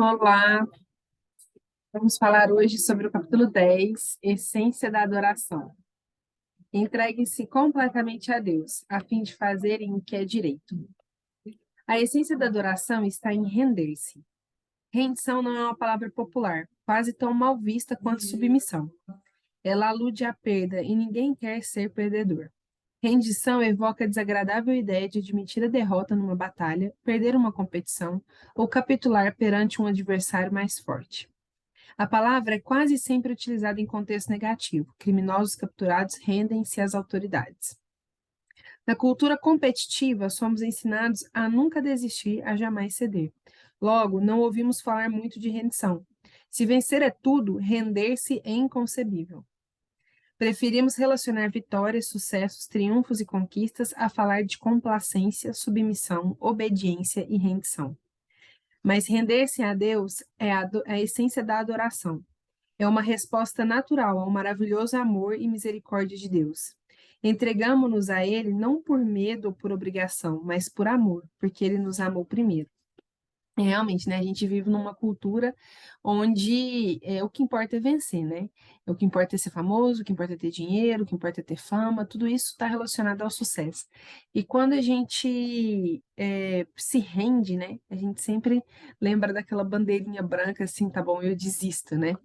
Olá, vamos falar hoje sobre o capítulo 10, Essência da Adoração. Entregue-se completamente a Deus, a fim de fazerem o que é direito. A essência da adoração está em render-se. Rendição não é uma palavra popular, quase tão mal vista quanto submissão. Ela alude à perda e ninguém quer ser perdedor. Rendição evoca a desagradável ideia de admitir a derrota numa batalha, perder uma competição ou capitular perante um adversário mais forte. A palavra é quase sempre utilizada em contexto negativo. Criminosos capturados rendem-se às autoridades. Na cultura competitiva, somos ensinados a nunca desistir, a jamais ceder. Logo, não ouvimos falar muito de rendição. Se vencer é tudo, render-se é inconcebível. Preferimos relacionar vitórias, sucessos, triunfos e conquistas a falar de complacência, submissão, obediência e rendição. Mas render-se a Deus é a essência da adoração. É uma resposta natural ao maravilhoso amor e misericórdia de Deus. Entregamo-nos a Ele não por medo ou por obrigação, mas por amor, porque Ele nos amou primeiro. Realmente, né? A gente vive numa cultura onde o que importa é vencer, né? O que importa é ser famoso, o que importa é ter dinheiro, o que importa é ter fama, tudo isso está relacionado ao sucesso. E quando a gente se rende, né? A gente sempre lembra daquela bandeirinha branca assim, tá bom, eu desisto, né?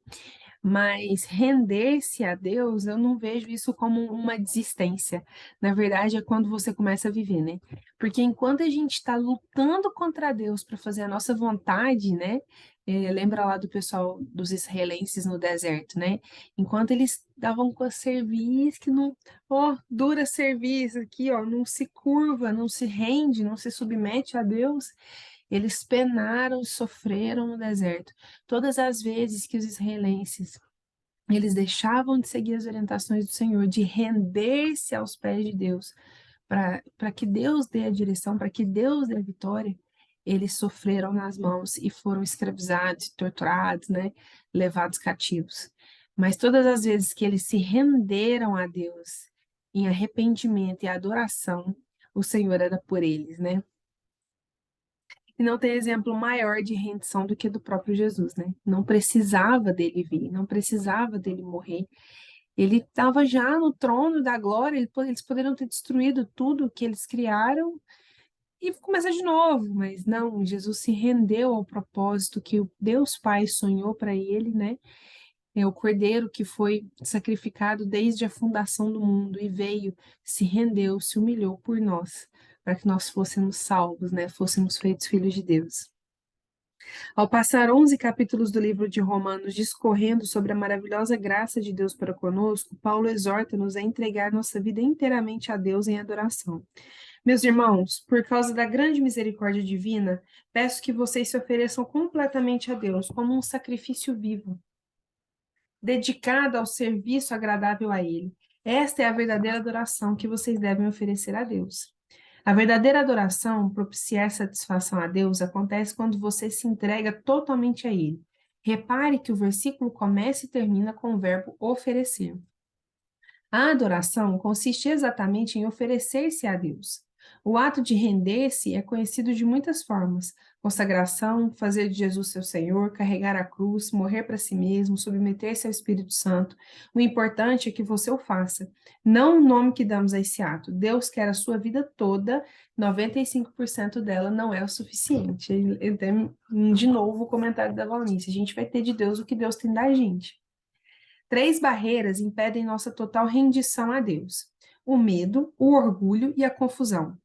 Mas render-se a Deus, eu não vejo isso como uma desistência. Na verdade, é quando você começa a viver, né? Porque enquanto a gente está lutando contra Deus para fazer a nossa vontade, né? Lembra lá do pessoal dos israelenses no deserto, né? Enquanto eles davam com a cerviz, que não, ó, dura cerviz aqui, ó, não se curva, não se rende, não se submete a Deus. Eles penaram e sofreram no deserto. Todas as vezes que os israelenses eles deixavam de seguir as orientações do Senhor, de render-se aos pés de Deus, para que Deus dê a direção, para que Deus dê a vitória, eles sofreram nas mãos e foram escravizados, torturados, né, levados cativos. Mas todas as vezes que eles se renderam a Deus em arrependimento e adoração, o Senhor era por eles, né? E não tem exemplo maior de rendição do que do próprio Jesus, né? Não precisava dele vir, não precisava dele morrer. Ele estava já no trono da glória, eles poderiam ter destruído tudo que eles criaram e começar de novo, mas não, Jesus se rendeu ao propósito que o Deus Pai sonhou para ele, né? É o Cordeiro que foi sacrificado desde a fundação do mundo e veio, se rendeu, se humilhou por nós, para que nós fôssemos salvos, né? Fôssemos feitos filhos de Deus. Ao passar 11 capítulos do livro de Romanos discorrendo sobre a maravilhosa graça de Deus para conosco, Paulo exorta-nos a entregar nossa vida inteiramente a Deus em adoração. Meus irmãos, por causa da grande misericórdia divina, peço que vocês se ofereçam completamente a Deus como um sacrifício vivo, dedicado ao serviço agradável a Ele. Esta é a verdadeira adoração que vocês devem oferecer a Deus. A verdadeira adoração, propiciar satisfação a Deus, acontece quando você se entrega totalmente a Ele. Repare que o versículo começa e termina com o verbo oferecer. A adoração consiste exatamente em oferecer-se a Deus. O ato de render-se é conhecido de muitas formas: consagração, fazer de Jesus seu Senhor, carregar a cruz, morrer para si mesmo, submeter-se ao Espírito Santo. O importante é que você o faça, não o nome que damos a esse ato. Deus quer a sua vida toda, 95% dela não é o suficiente. Tem, de novo, o comentário da Valnice: a gente vai ter de Deus o que Deus tem da gente. Três barreiras impedem nossa total rendição a Deus: o medo, o orgulho e a confusão.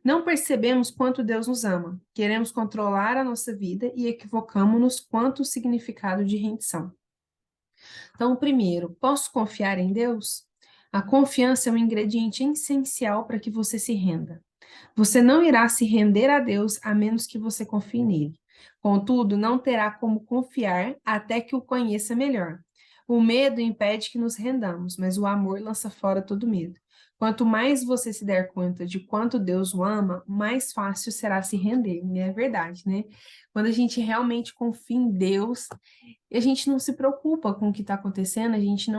Não percebemos quanto Deus nos ama, queremos controlar a nossa vida e equivocamos-nos quanto o significado de rendição. Então, primeiro, posso confiar em Deus? A confiança é um ingrediente essencial para que você se renda. Você não irá se render a Deus a menos que você confie nele. Contudo, não terá como confiar até que o conheça melhor. O medo impede que nos rendamos, mas o amor lança fora todo medo. Quanto mais você se der conta de quanto Deus o ama, mais fácil será se render. É verdade, né? Quando a gente realmente confia em Deus, a gente não se preocupa com o que está acontecendo, a gente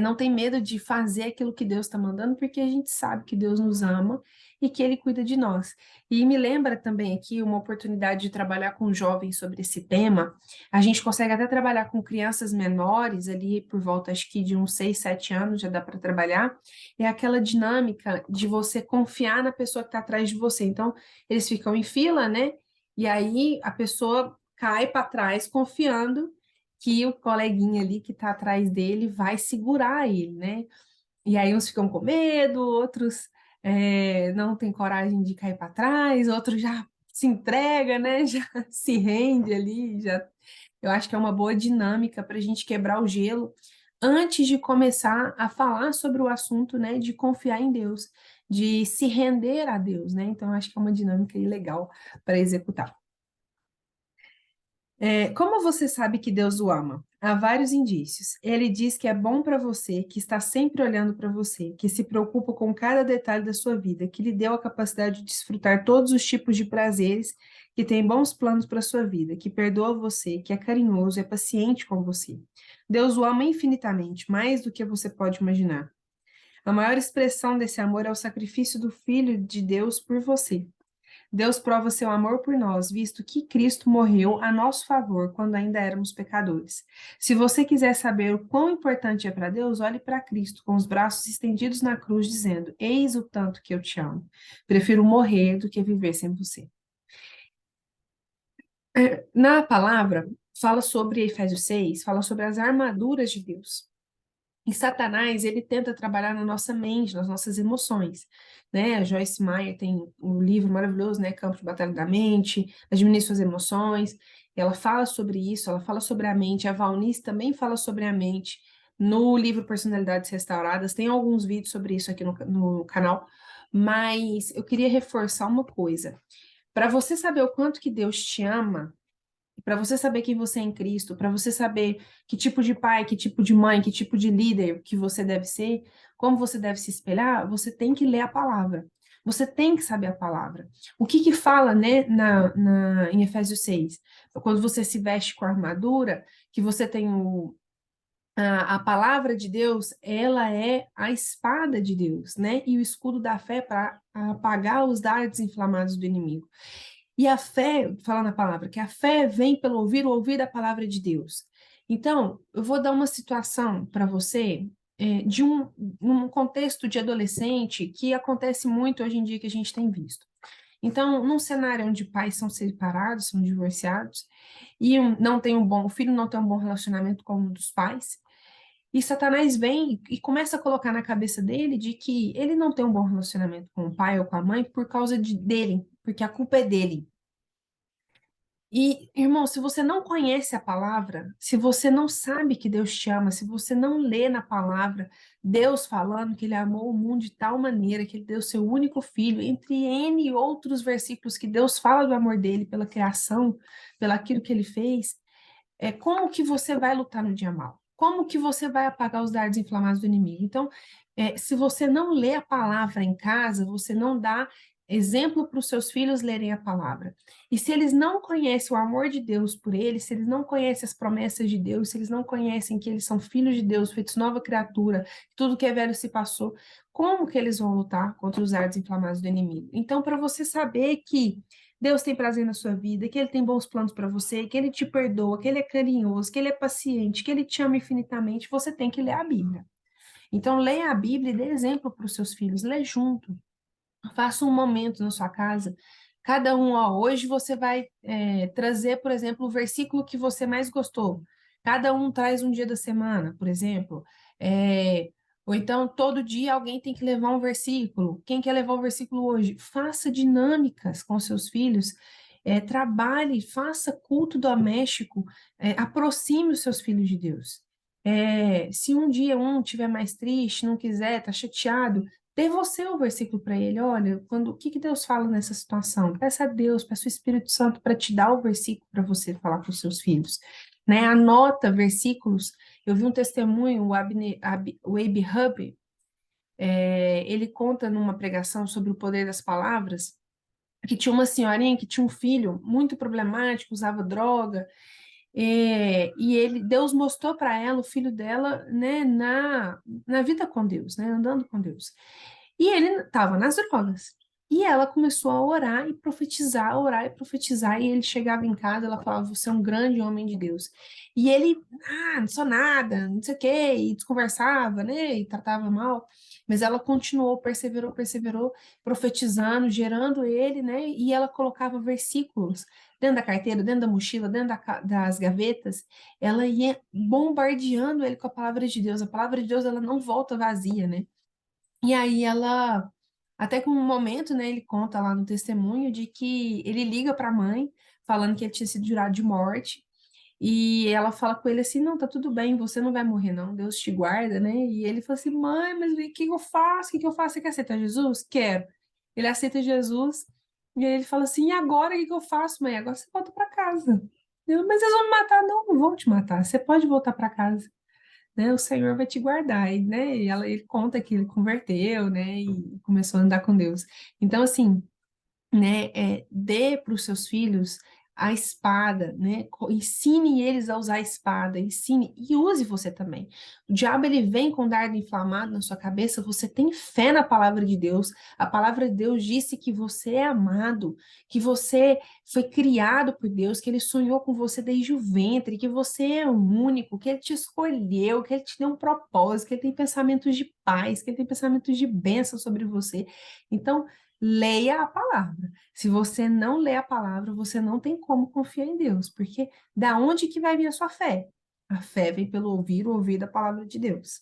não tem medo de fazer aquilo que Deus está mandando, porque a gente sabe que Deus nos ama e que Ele cuida de nós. E me lembra também aqui uma oportunidade de trabalhar com jovens sobre esse tema. A gente consegue até trabalhar com crianças menores, ali por volta, acho que de uns 6, 7 anos já dá para trabalhar. É aquela dinâmica de você confiar na pessoa que está atrás de você. Então, eles ficam em fila, né? E aí a pessoa cai para trás confiando que o coleguinha ali que está atrás dele vai segurar ele, né? E aí uns ficam com medo, outros não têm coragem de cair para trás, outros já se entrega, né? Já se rende ali, já. Eu acho que é uma boa dinâmica para a gente quebrar o gelo antes de começar a falar sobre o assunto, né? De confiar em Deus, de se render a Deus, né? Então, eu acho que é uma dinâmica aí legal para executar. Como você sabe que Deus o ama? Há vários indícios. Ele diz que é bom para você, que está sempre olhando para você, que se preocupa com cada detalhe da sua vida, que lhe deu a capacidade de desfrutar todos os tipos de prazeres, que tem bons planos para a sua vida, que perdoa você, que é carinhoso e é paciente com você. Deus o ama infinitamente, mais do que você pode imaginar. A maior expressão desse amor é o sacrifício do Filho de Deus por você. Deus prova seu amor por nós, visto que Cristo morreu a nosso favor quando ainda éramos pecadores. Se você quiser saber o quão importante é para Deus, olhe para Cristo com os braços estendidos na cruz, dizendo: Eis o tanto que eu te amo. Prefiro morrer do que viver sem você. Na palavra, fala sobre Efésios 6, fala sobre as armaduras de Deus. E Satanás, ele tenta trabalhar na nossa mente, nas nossas emoções, né? A Joyce Meyer tem um livro maravilhoso, né? Campo de Batalha da Mente, Administre Suas Emoções. Ela fala sobre isso, ela fala sobre a mente. A Valnice também fala sobre a mente no livro Personalidades Restauradas. Tem alguns vídeos sobre isso aqui no canal, mas eu queria reforçar uma coisa. Para você saber o quanto que Deus te ama, para você saber quem você é em Cristo, para você saber que tipo de pai, que tipo de mãe, que tipo de líder que você deve ser, como você deve se espelhar, você tem que ler a palavra. Você tem que saber a palavra. O que que fala, né, em Efésios 6? Quando você se veste com a armadura, que você tem a palavra de Deus, ela é a espada de Deus, né? E o escudo da fé para apagar os dardos inflamados do inimigo. E a fé, falando a palavra, que a fé vem pelo ouvir o ouvir da palavra de Deus. Então, eu vou dar uma situação para você de um contexto de adolescente que acontece muito hoje em dia que a gente tem visto. Então, num cenário onde pais são separados, são divorciados, e não tem o filho não tem um bom relacionamento com um dos pais, e Satanás vem e começa a colocar na cabeça dele de que ele não tem um bom relacionamento com o pai ou com a mãe por causa dele, porque a culpa é dele. E, irmão, se você não conhece a palavra, se você não sabe que Deus te ama, se você não lê na palavra Deus falando que ele amou o mundo de tal maneira que ele deu seu único filho, entre N outros versículos que Deus fala do amor dele pela criação, pelo aquilo que ele fez, como que você vai lutar no dia mal? Como que você vai apagar os dardos inflamados do inimigo? Então, se você não lê a palavra em casa, você não dá exemplo para os seus filhos lerem a palavra. E se eles não conhecem o amor de Deus por eles, se eles não conhecem as promessas de Deus, se eles não conhecem que eles são filhos de Deus, feitos nova criatura, tudo que é velho se passou, como que eles vão lutar contra os dardos inflamados do inimigo? Então, para você saber que Deus tem prazer na sua vida, que Ele tem bons planos para você, que Ele te perdoa, que Ele é carinhoso, que Ele é paciente, que Ele te ama infinitamente, você tem que ler a Bíblia. Então, leia a Bíblia e dê exemplo para os seus filhos, lê junto. Faça um momento na sua casa. Cada um, ó, hoje você vai trazer, por exemplo, o versículo que você mais gostou. Cada um traz um dia da semana, por exemplo. É, ou então, todo dia alguém tem que levar um versículo. Quem quer levar o versículo hoje? Faça dinâmicas com seus filhos. Trabalhe, faça culto doméstico. Aproxime os seus filhos de Deus. Se um dia um tiver mais triste, não quiser, tá chateado, dê você o versículo para ele. Olha, o que que Deus fala nessa situação? Peça a Deus, peça o Espírito Santo para te dar o versículo para você falar para os seus filhos. Né? Anota versículos. Eu vi um testemunho, o Abe Hub, ele conta numa pregação sobre o poder das palavras, que tinha uma senhorinha que tinha um filho muito problemático, usava droga, Deus mostrou para ela o filho dela, né, na vida com Deus, né, andando com Deus. E ele estava nas drogas. E ela começou a orar e profetizar. E ele chegava em casa, ela falava: Você é um grande homem de Deus. E ele, não sou nada, não sei o quê, e desconversava, né, e tratava mal. Mas ela continuou, perseverou, profetizando, gerando ele, né, e ela colocava versículos dentro da carteira, dentro da mochila, dentro das gavetas. Ela ia bombardeando ele com a palavra de Deus. A palavra de Deus, ela não volta vazia, né? E aí ela, até que um momento, né, ele conta lá no testemunho de que ele liga para a mãe, falando que ele tinha sido jurado de morte, e ela fala com ele assim, não, tá tudo bem, você não vai morrer não, Deus te guarda, né? E ele fala assim, mãe, mas o que eu faço? O que eu faço? Você quer aceitar Jesus? Quero. Ele aceita Jesus, e aí ele fala assim, e agora o que eu faço, mãe? Agora você volta para casa. Mas eles vão me matar. Não, não vão te matar, você pode voltar para casa, né? O Senhor vai te guardar, e, né? Ele conta que ele converteu, né? E começou a andar com Deus. Então, assim, né, dê para os seus filhos a espada, né? Ensine eles a usar a espada, ensine e use você também. O diabo ele vem com dardo inflamado na sua cabeça, você tem fé na palavra de Deus. A palavra de Deus disse que você é amado, que você foi criado por Deus, que ele sonhou com você desde o ventre, que você é único, que ele te escolheu, que ele te deu um propósito, que ele tem pensamentos de paz, que ele tem pensamentos de bênção sobre você. Então, leia a palavra. Se você não lê a palavra, você não tem como confiar em Deus, porque da onde que vai vir a sua fé? A fé vem pelo ouvir da palavra de Deus.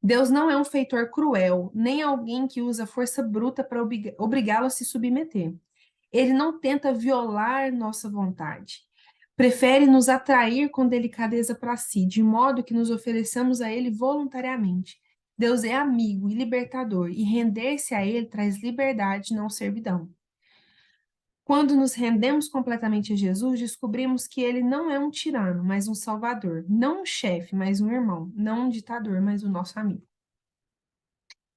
Deus não é um feitor cruel, nem alguém que usa força bruta para obrigá-lo a se submeter. Ele não tenta violar nossa vontade. Prefere nos atrair com delicadeza para si, de modo que nos ofereçamos a ele voluntariamente. Deus é amigo e libertador, e render-se a ele traz liberdade, não servidão. Quando nos rendemos completamente a Jesus, descobrimos que ele não é um tirano, mas um salvador, não um chefe, mas um irmão, não um ditador, mas o nosso amigo.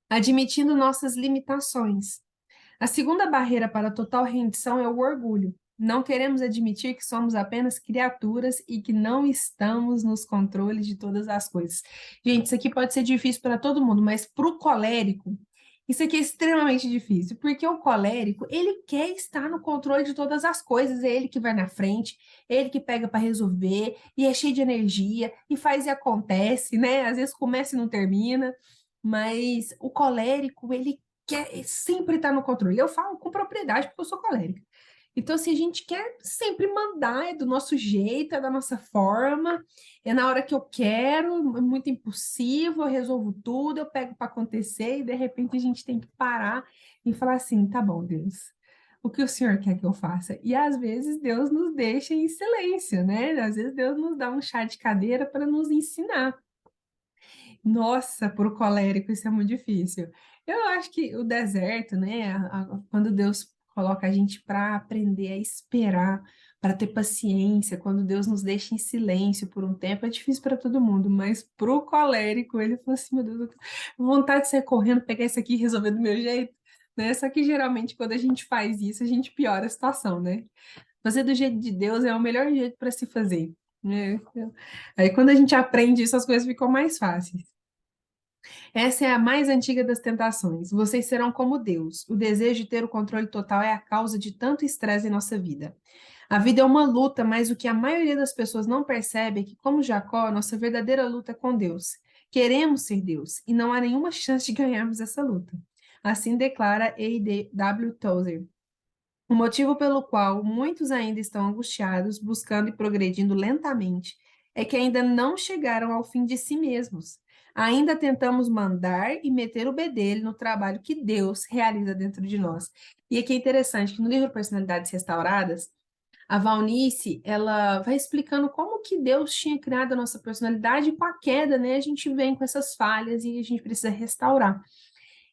Admitindo nossas limitações. A segunda barreira para a total rendição é o orgulho. Não queremos admitir que somos apenas criaturas e que não estamos nos controles de todas as coisas. Gente, isso aqui pode ser difícil para todo mundo, mas para o colérico, isso aqui é extremamente difícil, porque o colérico, ele quer estar no controle de todas as coisas, é ele que vai na frente, é ele que pega para resolver, e é cheio de energia, e faz e acontece, né? Às vezes começa e não termina, mas o colérico, ele quer sempre estar no controle. Eu falo com propriedade porque eu sou colérica. Então, assim, a gente quer sempre mandar, é do nosso jeito, é da nossa forma, é na hora que eu quero, é muito impulsivo, eu resolvo tudo, eu pego para acontecer e de repente a gente tem que parar e falar assim: tá bom, Deus, o que o Senhor quer que eu faça? E às vezes Deus nos deixa em silêncio, né? Às vezes Deus nos dá um chá de cadeira para nos ensinar. Nossa, para o colérico isso é muito difícil. Eu acho que o deserto, né, quando Deus coloca a gente para aprender a esperar, para ter paciência, quando Deus nos deixa em silêncio por um tempo, é difícil para todo mundo, mas para o colérico, ele falou assim, meu Deus, eu tô com vontade de sair correndo, pegar isso aqui e resolver do meu jeito, né? Só que geralmente quando a gente faz isso, a gente piora a situação, né? Fazer do jeito de Deus é o melhor jeito para se fazer, né? Aí quando a gente aprende isso, as coisas ficam mais fáceis. Essa é a mais antiga das tentações. Vocês serão como Deus. O desejo de ter o controle total é a causa de tanto estresse em nossa vida. A vida é uma luta, mas o que a maioria das pessoas não percebe é que, como Jacó, nossa verdadeira luta é com Deus. Queremos ser Deus e não há nenhuma chance de ganharmos essa luta. Assim declara A.W. Tozer. O motivo pelo qual muitos ainda estão angustiados, buscando e progredindo lentamente, é que ainda não chegaram ao fim de si mesmos. Ainda tentamos mandar e meter o bedelho no trabalho que Deus realiza dentro de nós. E aqui é interessante que no livro Personalidades Restauradas, a Valnice, ela vai explicando como que Deus tinha criado a nossa personalidade e com a queda, né, a gente vem com essas falhas e a gente precisa restaurar.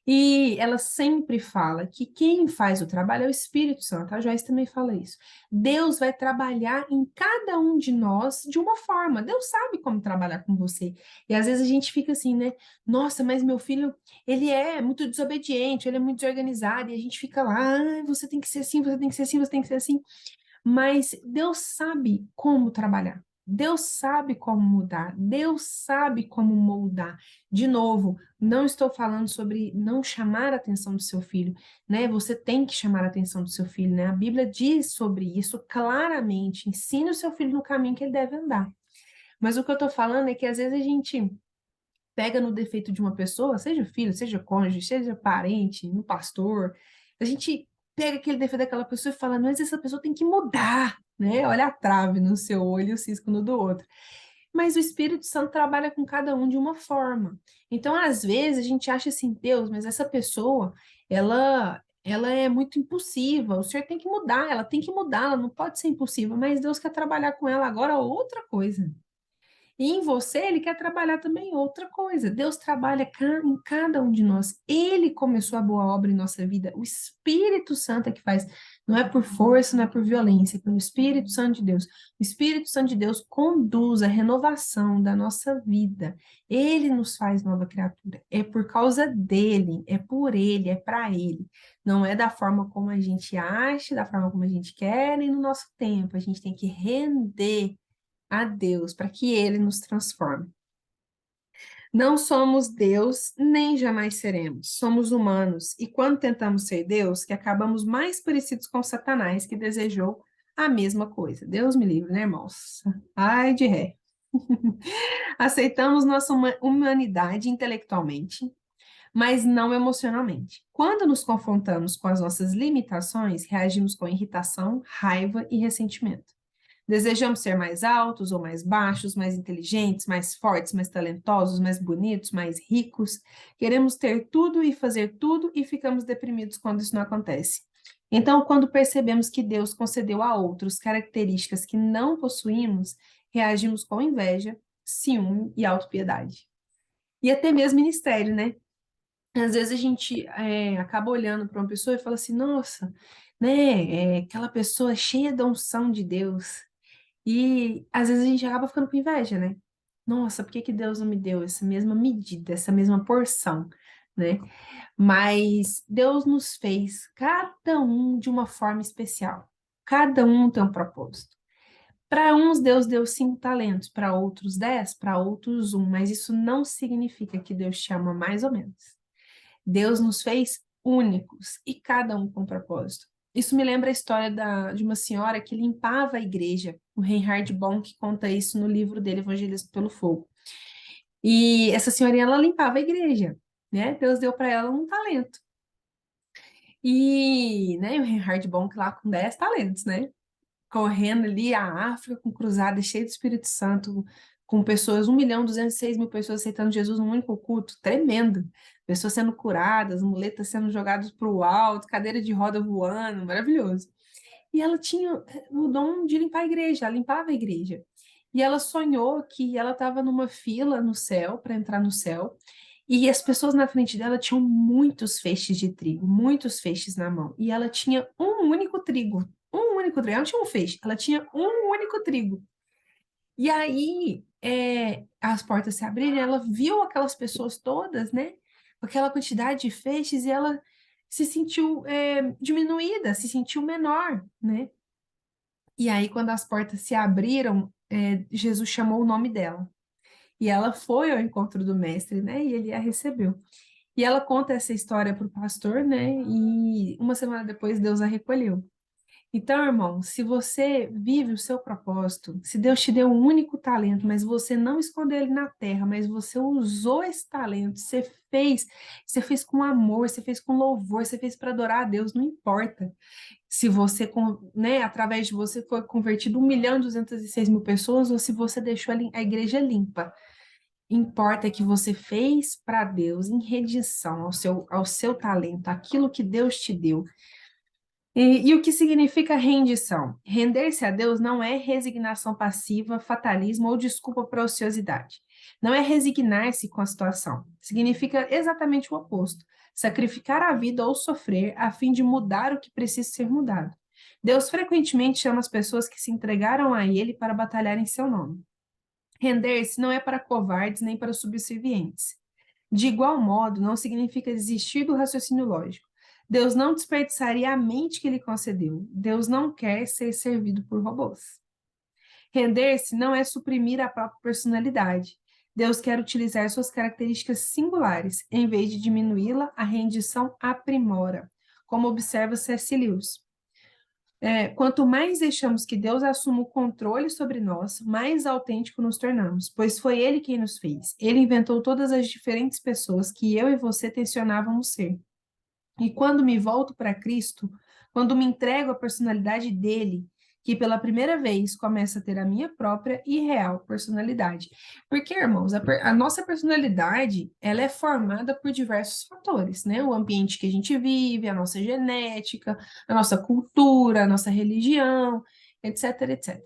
E ela sempre fala que quem faz o trabalho é o Espírito Santo. A Joyce também fala isso. Deus vai trabalhar em cada um de nós de uma forma. Deus sabe como trabalhar com você. E às vezes a gente fica assim, né? Nossa, mas meu filho, ele é muito desobediente, ele é muito desorganizado. E a gente fica lá, ah, você tem que ser assim, você tem que ser assim, você tem que ser assim. Mas Deus sabe como trabalhar. Deus sabe como mudar, Deus sabe como moldar. De novo, não estou falando sobre não chamar a atenção do seu filho, né? Você tem que chamar a atenção do seu filho, né? A Bíblia diz sobre isso claramente. Ensine o seu filho no caminho que ele deve andar. Mas o que eu estou falando é que às vezes a gente pega no defeito de uma pessoa, seja filho, seja cônjuge, seja parente, um pastor, a gente pega aquele defeito daquela pessoa e fala, mas essa pessoa tem que mudar, né? Olha a trave no seu olho e o cisco no do outro. Mas o Espírito Santo trabalha com cada um de uma forma. Então, às vezes, a gente acha assim, Deus, mas essa pessoa, ela é muito impulsiva, o Senhor tem que mudar, ela tem que mudar, ela não pode ser impulsiva, mas Deus quer trabalhar com ela agora outra coisa. E em você, ele quer trabalhar também outra coisa. Deus trabalha em cada um de nós. Ele começou a boa obra em nossa vida. O Espírito Santo é que faz. Não é por força, não é por violência, é pelo Espírito Santo de Deus. O Espírito Santo de Deus conduz a renovação da nossa vida. Ele nos faz nova criatura. É por causa dele, é por ele, é para ele. Não é da forma como a gente acha, da forma como a gente quer, nem no nosso tempo. A gente tem que render a Deus para que Ele nos transforme. Não somos Deus, nem jamais seremos. Somos humanos. E quando tentamos ser Deus, que acabamos mais parecidos com Satanás, que desejou a mesma coisa. Deus me livre, né, irmãos? Ai de ré. Aceitamos nossa humanidade intelectualmente, mas não emocionalmente. Quando nos confrontamos com as nossas limitações, reagimos com irritação, raiva e ressentimento. Desejamos ser mais altos ou mais baixos, mais inteligentes, mais fortes, mais talentosos, mais bonitos, mais ricos. Queremos ter tudo e fazer tudo e ficamos deprimidos quando isso não acontece. Então, quando percebemos que Deus concedeu a outros características que não possuímos, reagimos com inveja, ciúme e autopiedade. E até mesmo ministério, né? Às vezes a gente acaba olhando para uma pessoa e fala assim, nossa, né, aquela pessoa cheia da unção de Deus. E às vezes a gente acaba ficando com inveja, né? Nossa, por que que Deus não me deu essa mesma medida, essa mesma porção, né? Mas Deus nos fez cada um de uma forma especial. Cada um tem um propósito. Para uns, Deus deu 5 talentos, para outros 10, para outros um, mas isso não significa que Deus te ama mais ou menos. Deus nos fez únicos e cada um com propósito. Isso me lembra a história de uma senhora que limpava a igreja. O Reinhard Bonk conta isso no livro dele, Evangelismo pelo Fogo. E essa senhorinha, ela limpava a igreja, né? Deus deu para ela um talento. E, né, o Reinhard Bonk lá com 10 talentos, né? Correndo ali a África com cruzada cheia do Espírito Santo, com pessoas, 1.206.000 pessoas aceitando Jesus num único culto, tremendo. Pessoas sendo curadas, muletas sendo jogadas para o alto, cadeira de roda voando, maravilhoso. E ela tinha o dom de limpar a igreja, ela limpava a igreja. E ela sonhou que ela estava numa fila no céu, para entrar no céu, e as pessoas na frente dela tinham muitos feixes de trigo, muitos feixes na mão. E ela tinha um único trigo, um único trigo. Ela não tinha um feixe, ela tinha um único trigo. E aí as portas se abriram, e ela viu aquelas pessoas todas, né? Com aquela quantidade de feixes, e ela se sentiu diminuída, se sentiu menor, né? E aí, quando as portas se abriram, Jesus chamou o nome dela. E ela foi ao encontro do mestre, né? E ele a recebeu. E ela conta essa história para o pastor, né? E uma semana depois Deus a recolheu. Então, irmão, se você vive o seu propósito, se Deus te deu um único talento, mas você não escondeu ele na terra, mas você usou esse talento, você fez com amor, você fez com louvor, você fez para adorar a Deus, não importa se você, né, através de você foi convertido 1.206.000 pessoas ou se você deixou a igreja limpa. Importa que você fez para Deus em redição ao seu talento, aquilo que Deus te deu. E o que significa rendição? Render-se a Deus não é resignação passiva, fatalismo ou desculpa para ociosidade. Não é resignar-se com a situação. Significa exatamente o oposto. Sacrificar a vida ou sofrer a fim de mudar o que precisa ser mudado. Deus frequentemente chama as pessoas que se entregaram a Ele para batalhar em seu nome. Render-se não é para covardes nem para subservientes. De igual modo, não significa desistir do raciocínio lógico. Deus não desperdiçaria a mente que lhe concedeu. Deus não quer ser servido por robôs. Render-se não é suprimir a própria personalidade. Deus quer utilizar suas características singulares. Em vez de diminuí-la, a rendição aprimora, como observa C.S. Lewis. Quanto mais deixamos que Deus assuma o controle sobre nós, mais autêntico nos tornamos, pois foi Ele quem nos fez. Ele inventou todas as diferentes pessoas que eu e você tensionávamos ser. E quando me volto para Cristo, quando me entrego à personalidade dele, que pela primeira vez começa a ter a minha própria e real personalidade. Porque, irmãos, a nossa personalidade, ela é formada por diversos fatores, né? O ambiente que a gente vive, a nossa genética, a nossa cultura, a nossa religião, etc, etc.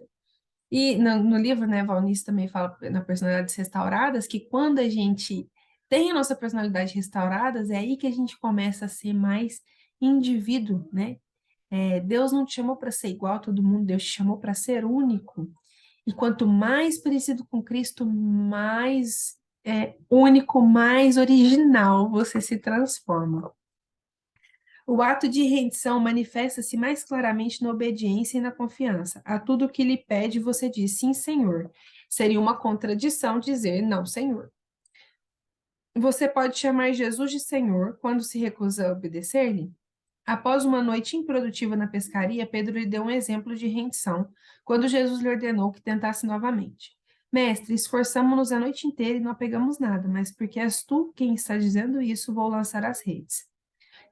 E no livro, né, Valnice também fala na Personalidades Restauradas que quando a gente tem a nossa personalidade restaurada, é aí que a gente começa a ser mais indivíduo, né? Deus não te chamou para ser igual a todo mundo, Deus te chamou para ser único. E quanto mais parecido com Cristo, mais único, mais original você se transforma. O ato de rendição manifesta-se mais claramente na obediência e na confiança. A tudo o que lhe pede, você diz sim, Senhor. Seria uma contradição dizer não, Senhor. Você pode chamar Jesus de Senhor quando se recusa a obedecer-lhe? Após uma noite improdutiva na pescaria, Pedro lhe deu um exemplo de rendição, quando Jesus lhe ordenou que tentasse novamente. Mestre, esforçamo-nos a noite inteira e não pegamos nada, mas porque és tu quem está dizendo isso, vou lançar as redes.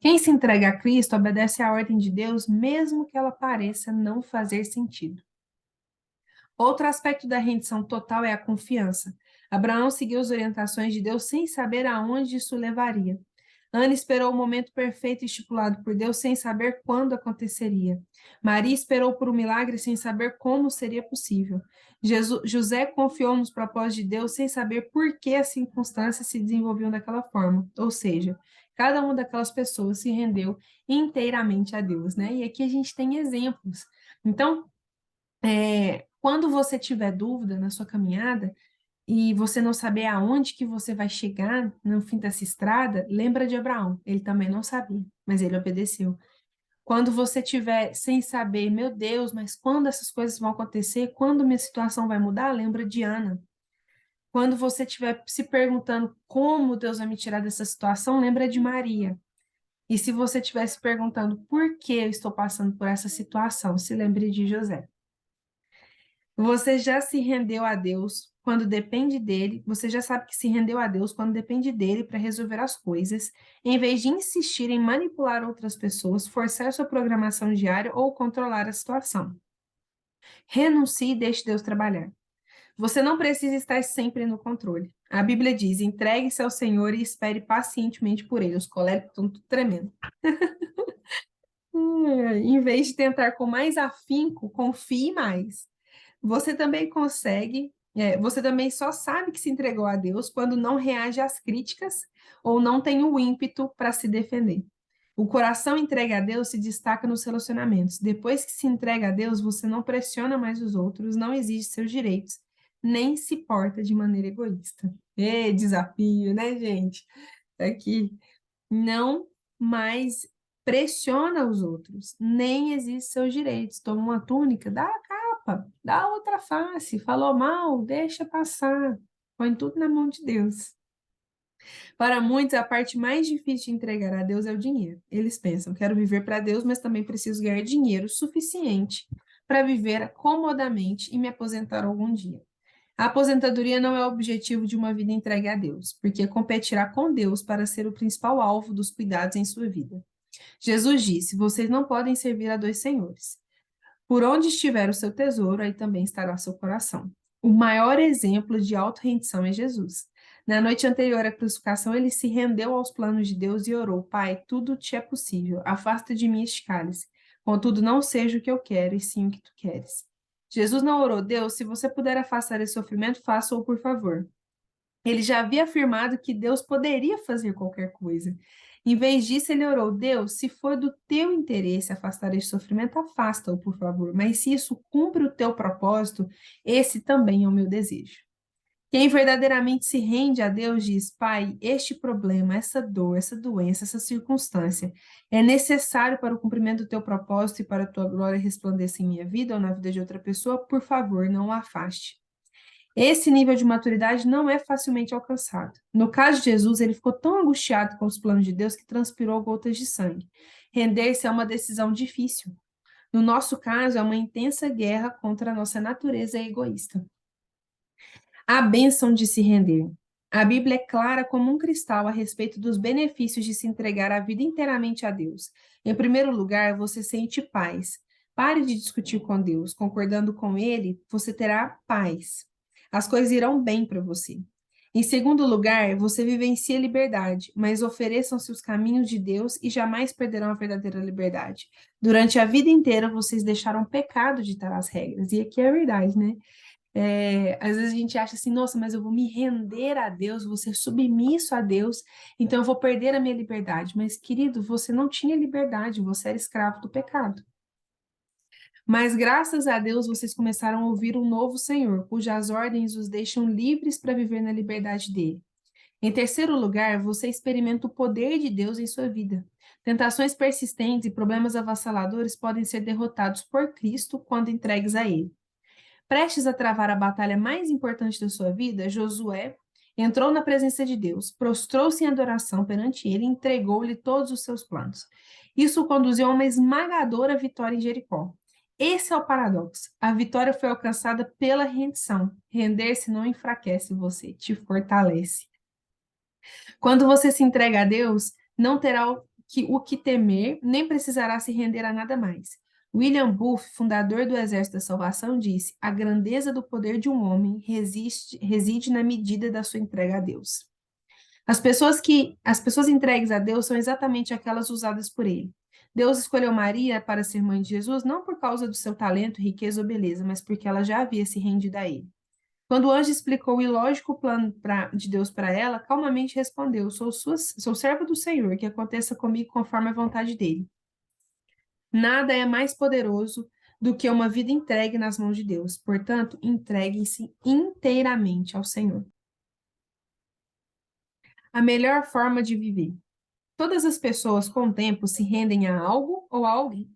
Quem se entrega a Cristo obedece à ordem de Deus, mesmo que ela pareça não fazer sentido. Outro aspecto da rendição total é a confiança. Abraão seguiu as orientações de Deus sem saber aonde isso levaria. Ana esperou o momento perfeito estipulado por Deus sem saber quando aconteceria. Maria esperou por um milagre sem saber como seria possível. José confiou nos propósitos de Deus sem saber por que as circunstâncias se desenvolviam daquela forma. Ou seja, cada uma daquelas pessoas se rendeu inteiramente a Deus, né? E aqui a gente tem exemplos. Então, quando você tiver dúvida na sua caminhada, e você não saber aonde que você vai chegar no fim dessa estrada, lembra de Abraão. Ele também não sabia, mas ele obedeceu. Quando você tiver sem saber, meu Deus, mas quando essas coisas vão acontecer? Quando minha situação vai mudar? Lembra de Ana. Quando você estiver se perguntando como Deus vai me tirar dessa situação, lembra de Maria. E se você estiver se perguntando por que eu estou passando por essa situação, se lembre de José. Você já se rendeu a Deus quando depende dele, você já sabe que se rendeu a Deus quando depende dele para resolver as coisas, em vez de insistir em manipular outras pessoas, forçar sua programação diária ou controlar a situação. Renuncie e deixe Deus trabalhar. Você não precisa estar sempre no controle. A Bíblia diz: entregue-se ao Senhor e espere pacientemente por ele. Os coléricos estão tudo tremendo. Em vez de tentar com mais afinco, confie mais. Você também você também só sabe que se entregou a Deus quando não reage às críticas ou não tem o ímpeto para se defender. O coração entregue a Deus se destaca nos relacionamentos. Depois que se entrega a Deus, você não pressiona mais os outros, não exige seus direitos, nem se porta de maneira egoísta. Desafio, né, gente? Aqui, não mais pressiona os outros, nem exige seus direitos. Toma uma túnica, dá a capa, dá a outra face. Falou mal, deixa passar. Põe tudo na mão de Deus. Para muitos, a parte mais difícil de entregar a Deus é o dinheiro. Eles pensam, quero viver para Deus, mas também preciso ganhar dinheiro suficiente para viver comodamente e me aposentar algum dia. A aposentadoria não é o objetivo de uma vida entregue a Deus, porque competirá com Deus para ser o principal alvo dos cuidados em sua vida. Jesus disse: vocês não podem servir a dois senhores. Por onde estiver o seu tesouro, aí também estará o seu coração. O maior exemplo de auto-rendição é Jesus. Na noite anterior à crucificação, ele se rendeu aos planos de Deus e orou: Pai, tudo te é possível, afasta de mim este cálice. Contudo, não seja o que eu quero, e sim o que tu queres. Jesus não orou: Deus, se você puder afastar esse sofrimento, faça-o, por favor. Ele já havia afirmado que Deus poderia fazer qualquer coisa. Em vez disso, ele orou: Deus, se for do teu interesse afastar este sofrimento, afasta-o, por favor. Mas se isso cumpre o teu propósito, esse também é o meu desejo. Quem verdadeiramente se rende a Deus diz: Pai, este problema, essa dor, essa doença, essa circunstância é necessário para o cumprimento do teu propósito e para a tua glória resplandeça em minha vida ou na vida de outra pessoa, por favor, não o afaste. Esse nível de maturidade não é facilmente alcançado. No caso de Jesus, ele ficou tão angustiado com os planos de Deus que transpirou gotas de sangue. Render-se é uma decisão difícil. No nosso caso, é uma intensa guerra contra a nossa natureza egoísta. A bênção de se render. A Bíblia é clara como um cristal a respeito dos benefícios de se entregar a vida inteiramente a Deus. Em primeiro lugar, você sente paz. Pare de discutir com Deus. Concordando com Ele, você terá paz. As coisas irão bem para você. Em segundo lugar, você vivencia liberdade, mas ofereçam-se os caminhos de Deus e jamais perderão a verdadeira liberdade. Durante a vida inteira, vocês deixaram o pecado ditar as regras. E aqui é a verdade, né? Às vezes a gente acha assim, nossa, mas eu vou me render a Deus, vou ser submisso a Deus, então eu vou perder a minha liberdade. Mas, querido, você não tinha liberdade, você era escravo do pecado. Mas graças a Deus vocês começaram a ouvir um novo Senhor, cujas ordens os deixam livres para viver na liberdade dele. Em terceiro lugar, você experimenta o poder de Deus em sua vida. Tentações persistentes e problemas avassaladores podem ser derrotados por Cristo quando entregues a ele. Prestes a travar a batalha mais importante da sua vida, Josué entrou na presença de Deus, prostrou-se em adoração perante ele e entregou-lhe todos os seus planos. Isso o conduziu a uma esmagadora vitória em Jericó. Esse é o paradoxo. A vitória foi alcançada pela rendição. Render-se não enfraquece você, te fortalece. Quando você se entrega a Deus, não terá o que temer, nem precisará se render a nada mais. William Booth, fundador do Exército da Salvação, disse: a grandeza do poder de um homem reside na medida da sua entrega a Deus. As pessoas entregues a Deus são exatamente aquelas usadas por ele. Deus escolheu Maria para ser mãe de Jesus não por causa do seu talento, riqueza ou beleza, mas porque ela já havia se rendido a ele. Quando o anjo explicou o ilógico plano de Deus para ela, calmamente respondeu: sou servo do Senhor, que aconteça comigo conforme a vontade dele. Nada é mais poderoso do que uma vida entregue nas mãos de Deus. Portanto, entreguem-se inteiramente ao Senhor. A melhor forma de viver. Todas as pessoas, com o tempo, se rendem a algo ou a alguém.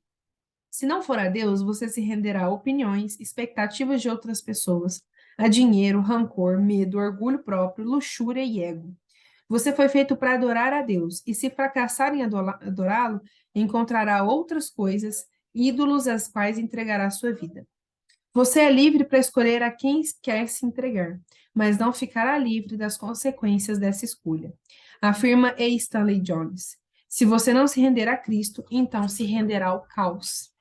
Se não for a Deus, você se renderá a opiniões, expectativas de outras pessoas, a dinheiro, rancor, medo, orgulho próprio, luxúria e ego. Você foi feito para adorar a Deus, e se fracassar em adorá-lo, encontrará outras coisas, ídolos às quais entregará sua vida. Você é livre para escolher a quem quer se entregar, mas não ficará livre das consequências dessa escolha. Afirma A. Stanley Jones. Se você não se render a Cristo, então se renderá ao caos.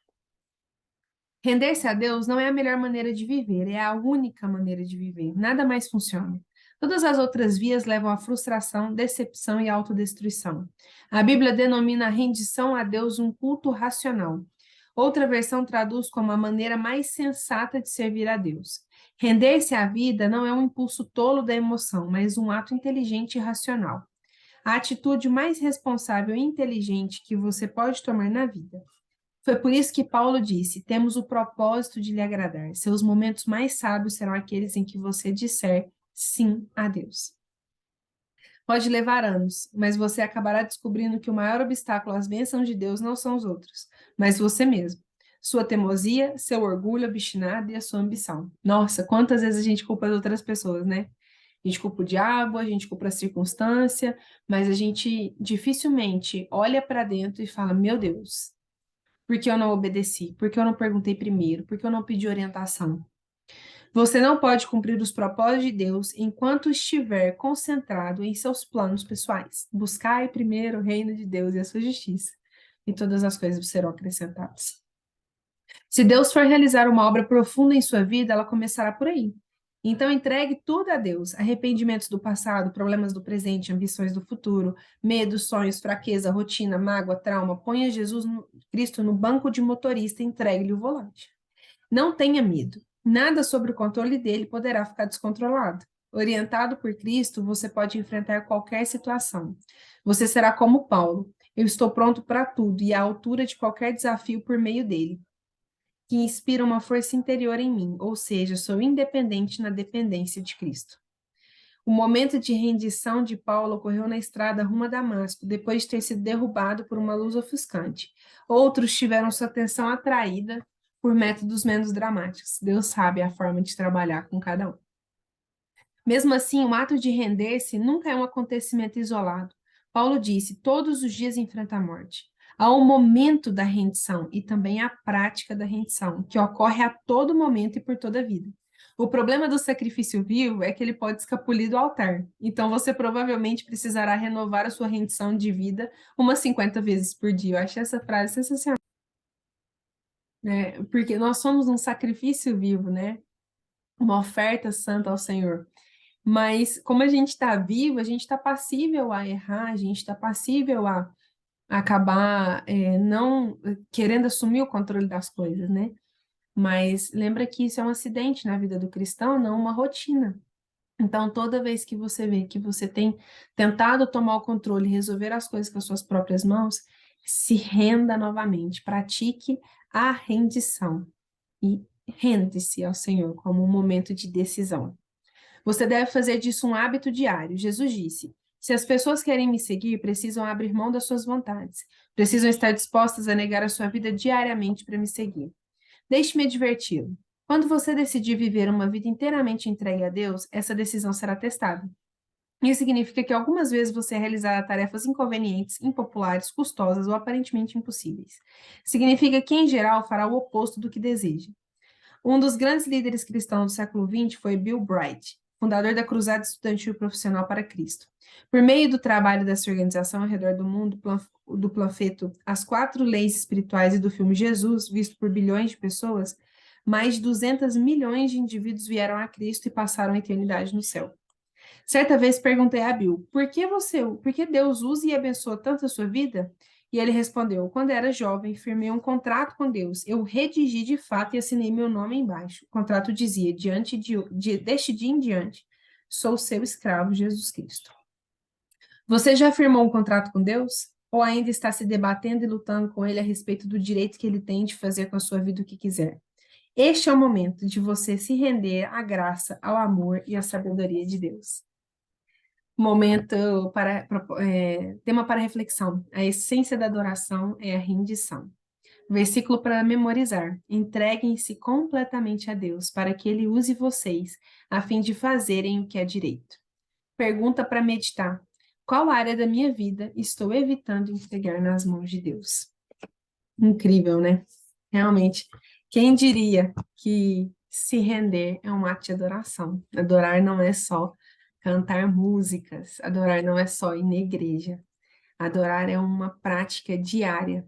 Render-se a Deus não é a melhor maneira de viver, é a única maneira de viver. Nada mais funciona. Todas as outras vias levam à frustração, decepção e autodestruição. A Bíblia denomina a rendição a Deus um culto racional. Outra versão traduz como a maneira mais sensata de servir a Deus. Render-se à vida não é um impulso tolo da emoção, mas um ato inteligente e racional. A atitude mais responsável e inteligente que você pode tomar na vida. Foi por isso que Paulo disse: temos o propósito de lhe agradar. Seus momentos mais sábios serão aqueles em que você disser sim a Deus. Pode levar anos, mas você acabará descobrindo que o maior obstáculo às bênçãos de Deus não são os outros, mas você mesmo. Sua teimosia, seu orgulho obstinado e a sua ambição. Nossa, quantas vezes a gente culpa as outras pessoas, né? A gente culpa o diabo, a gente culpa a circunstância, mas a gente dificilmente olha para dentro e fala: meu Deus, por que eu não obedeci? Por que eu não perguntei primeiro? Por que eu não pedi orientação? Você não pode cumprir os propósitos de Deus enquanto estiver concentrado em seus planos pessoais. Buscai primeiro o reino de Deus e a sua justiça, e todas as coisas serão acrescentadas. Se Deus for realizar uma obra profunda em sua vida, ela começará por aí. Então entregue tudo a Deus: arrependimentos do passado, problemas do presente, ambições do futuro, medos, sonhos, fraqueza, rotina, mágoa, trauma. Ponha Cristo no banco de motorista e entregue-lhe o volante. Não tenha medo. Nada sobre o controle dele poderá ficar descontrolado. Orientado por Cristo, você pode enfrentar qualquer situação. Você será como Paulo: eu estou pronto para tudo e à altura de qualquer desafio por meio dele, que inspira uma força interior em mim, ou seja, sou independente na dependência de Cristo. O momento de rendição de Paulo ocorreu na estrada rumo a Damasco, depois de ter sido derrubado por uma luz ofuscante. Outros tiveram sua atenção atraída por métodos menos dramáticos. Deus sabe a forma de trabalhar com cada um. Mesmo assim, o ato de render-se nunca é um acontecimento isolado. Paulo disse: todos os dias enfrenta a morte. Há um momento da rendição e também a prática da rendição, que ocorre a todo momento e por toda a vida. O problema do sacrifício vivo é que ele pode escapulir do altar. Então, você provavelmente precisará renovar a sua rendição de vida umas 50 vezes por dia. Eu achei essa frase sensacional, né? Porque nós somos um sacrifício vivo, né? Uma oferta santa ao Senhor. Mas como a gente está vivo, a gente está passível a errar, a gente está passível a acabar não querendo assumir o controle das coisas, né? Mas lembra que isso é um acidente na vida do cristão, não uma rotina. Então, toda vez que você vê que você tem tentado tomar o controle e resolver as coisas com as suas próprias mãos, se renda novamente, pratique a rendição e rende-se ao Senhor como um momento de decisão. Você deve fazer disso um hábito diário. Jesus disse: se as pessoas querem me seguir, precisam abrir mão das suas vontades, precisam estar dispostas a negar a sua vida diariamente para me seguir. Deixe-me adverti-lo. Quando você decidir viver uma vida inteiramente entregue a Deus, essa decisão será testada. Isso significa que algumas vezes você realizará tarefas inconvenientes, impopulares, custosas ou aparentemente impossíveis. Significa que, em geral, fará o oposto do que deseja. Um dos grandes líderes cristãos do século XX foi Bill Bright, fundador da Cruzada Estudantil Profissional para Cristo. Por meio do trabalho dessa organização ao redor do mundo, do panfleto As Quatro Leis Espirituais e do filme Jesus, visto por bilhões de pessoas, mais de 200 milhões de indivíduos vieram a Cristo e passaram a eternidade no céu. Certa vez perguntei a Bill, por que Deus usa e abençoa tanto a sua vida? E ele respondeu, quando era jovem, firmei um contrato com Deus. Eu redigi de fato e assinei meu nome embaixo. O contrato dizia, deste dia em diante, sou seu escravo, Jesus Cristo. Você já firmou um contrato com Deus? Ou ainda está se debatendo e lutando com ele a respeito do direito que ele tem de fazer com a sua vida o que quiser? Este é o momento de você se render à graça, ao amor e à sabedoria de Deus. Momento tema para reflexão. A essência da adoração é a rendição. Versículo para memorizar. Entreguem-se completamente a Deus, para que Ele use vocês, a fim de fazerem o que é direito. Pergunta para meditar. Qual área da minha vida estou evitando entregar nas mãos de Deus? Incrível, né? Realmente. Quem diria que se render é um ato de adoração? Adorar não é só cantar músicas, adorar não é só ir na igreja. Adorar é uma prática diária,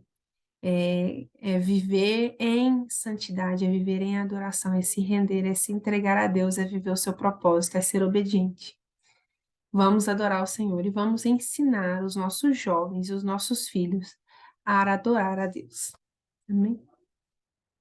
é viver em santidade, é viver em adoração, é se render, é se entregar a Deus, é viver o seu propósito, é ser obediente. Vamos adorar o Senhor e vamos ensinar os nossos jovens e os nossos filhos a adorar a Deus. Amém?